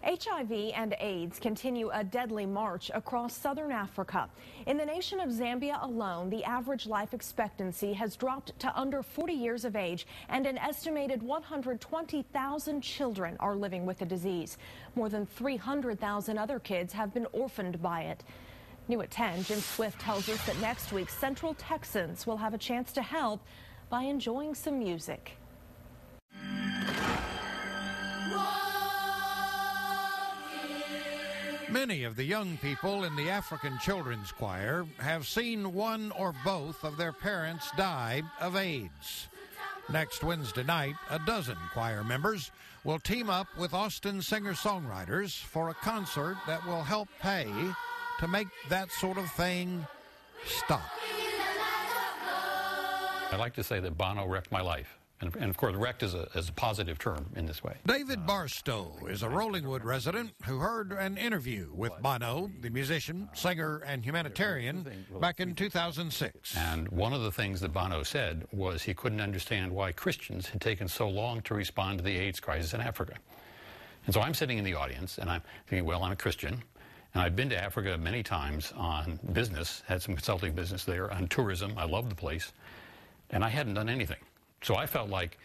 HIV and AIDS continue a deadly march across southern Africa. In the nation of Zambia alone, the average life expectancy has dropped to under 40 years of age, and an estimated 120,000 children are living with the disease. More than 300,000 other kids have been orphaned by it. New at 10, Jim Swift tells us that next week, Central Texans will have a chance to help by enjoying some music. Many of the young people in the African Children's Choir have seen one or both of their parents die of AIDS. Next Wednesday night, a dozen choir members will team up with Austin singer-songwriters for a concert that will help pay to make that sort of thing stop. I like to say that Bono wrecked my life. And of course, wrecked is a positive term in this way. David Barstow is a Rollingwood resident who heard an interview with Bono, the musician, singer, and humanitarian, back in 2006. And one of the things that Bono said was he couldn't understand why Christians had taken so long to respond to the AIDS crisis in Africa. And so I'm sitting in the audience, and I'm thinking, well, I'm a Christian, and I've been to Africa many times on business, had some consulting business there, on tourism. I love the place, and I hadn't done anything. So I felt like,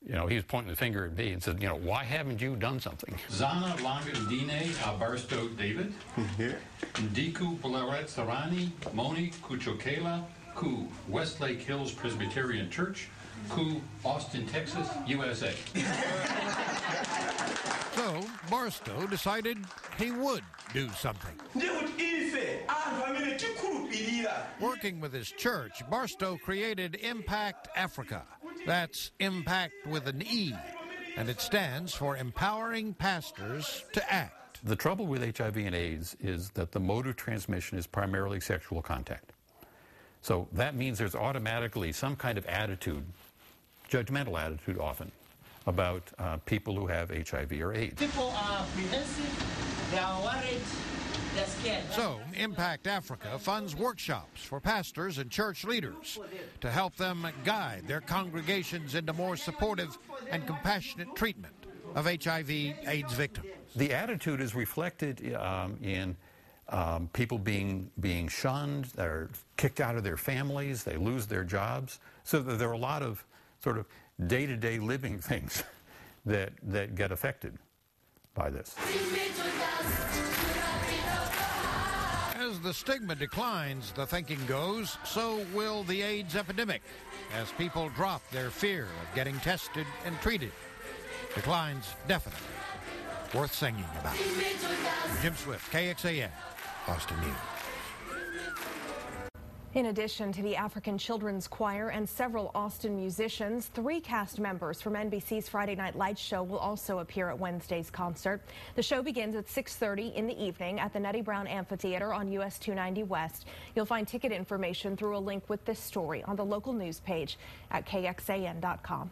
he was pointing the finger at me and said, why haven't you done something? Zana Langandine Alberto David, Ndiku Blaret Sarani, Moni Kuchokela, Ku Westlake Hills Presbyterian Church, Ku Austin, Texas, USA. So Barstow decided he would do something. Working with his church, Barstow created Impact Africa. That's Impact with an E, and it stands for Empowering Pastors to Act. The trouble with HIV and AIDS is that the mode of transmission is primarily sexual contact. So that means there's automatically some kind of attitude, judgmental attitude often, about people who have HIV or AIDS. People are apprehensive, they are worried, they're scared. So, Impact Africa funds workshops for pastors and church leaders to help them guide their congregations into more supportive and compassionate treatment of HIV/AIDS victims. The attitude is reflected in people being shunned, they're kicked out of their families, they lose their jobs. So there are a lot of sort of day-to-day living things that get affected by this. As the stigma declines, the thinking goes, so will the AIDS epidemic, as people drop their fear of getting tested and treated. Declines definitely worth singing about. Jim Swift, KXAN, Austin News. In addition to the African Children's Choir and several Austin musicians, 3 cast members from NBC's Friday Night Lights show will also appear at Wednesday's concert. The show begins at 6:30 in the evening at the Nettie Brown Amphitheater on US 290 West. You'll find ticket information through a link with this story on the local news page at KXAN.com.